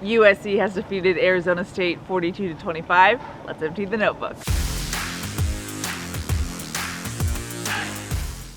USC has defeated Arizona State 42-25. Let's empty the notebook.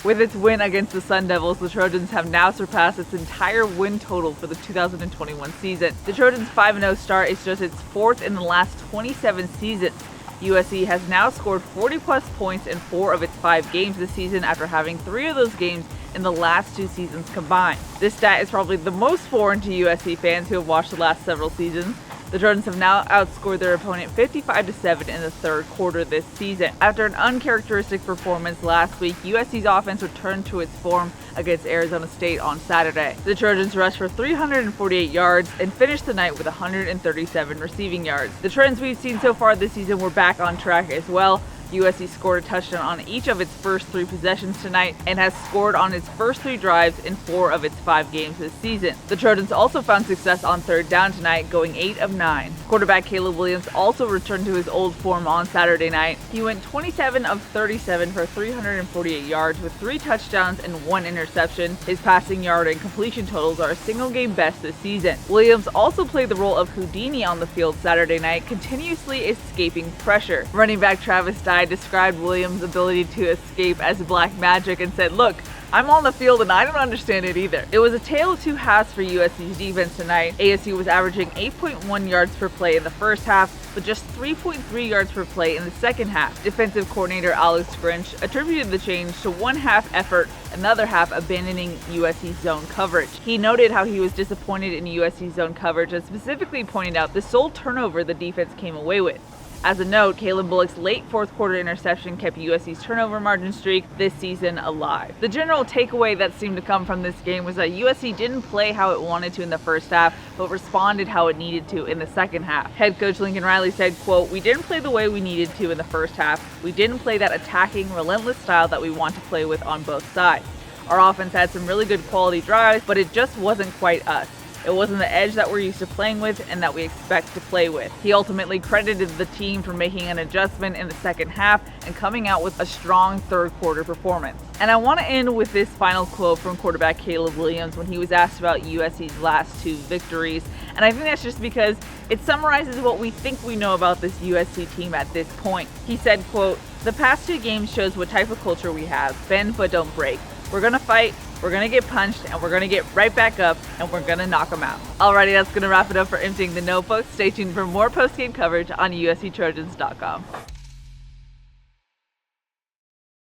With its win against the Sun Devils, the Trojans have now surpassed its entire win total for the 2021 season. The Trojans' 5-0 start is just its fourth in the last 27 seasons. USC has now scored 40-plus points in 4 of its 5 games this season after having 3 of those games in the last 2 seasons combined. This stat is probably the most foreign to USC fans who have watched the last several seasons. The Trojans have now outscored their opponent 55-7 in the third quarter this season. After an uncharacteristic performance last week, USC's offense returned to its form against Arizona State on Saturday. The Trojans rushed for 348 yards and finished the night with 137 receiving yards. The trends we've seen so far this season were back on track as well. USC scored a touchdown on each of its first 3 possessions tonight and has scored on its first 3 drives in 4 of its 5 games this season. The Trojans also found success on third down tonight, going 8 of 9. Quarterback Caleb Williams also returned to his old form on Saturday night. He went 27 of 37 for 348 yards with 3 touchdowns and 1 interception. His passing yard and completion totals are a single game best this season. Williams also played the role of Houdini on the field Saturday night, continuously escaping pressure. Running back Travis Dye described Williams' ability to escape as black magic and said, "Look, I'm on the field and I don't understand it either." It was a tale of 2 halves for USC's defense tonight. ASU was averaging 8.1 yards per play in the first half, but just 3.3 yards per play in the second half. Defensive coordinator Alex Grinch attributed the change to one half effort, another half abandoning USC's zone coverage. He noted how he was disappointed in USC's zone coverage and specifically pointed out the sole turnover the defense came away with. As a note, Kalen Bullock's late fourth quarter interception kept USC's turnover margin streak this season alive. The general takeaway that seemed to come from this game was that USC didn't play how it wanted to in the first half, but responded how it needed to in the second half. Head coach Lincoln Riley said, quote, "We didn't play the way we needed to in the first half. We didn't play that attacking, relentless style that we want to play with on both sides. Our offense had some really good quality drives, but it just wasn't quite us. It wasn't the edge that we're used to playing with and that we expect to play with." He ultimately credited the team for making an adjustment in the second half and coming out with a strong third quarter performance. And I want to end with this final quote from quarterback Caleb Williams when he was asked about USC's last 2 victories. And I think that's just because it summarizes what we think we know about this USC team at this point. He said, quote, "The past 2 games shows what type of culture we have. Bend but don't break. We're going to fight, we're going to get punched, and we're going to get right back up, and we're going to knock them out." Alrighty, that's going to wrap it up for Emptying the Notebook. Stay tuned for more post-game coverage on USCTrojans.com.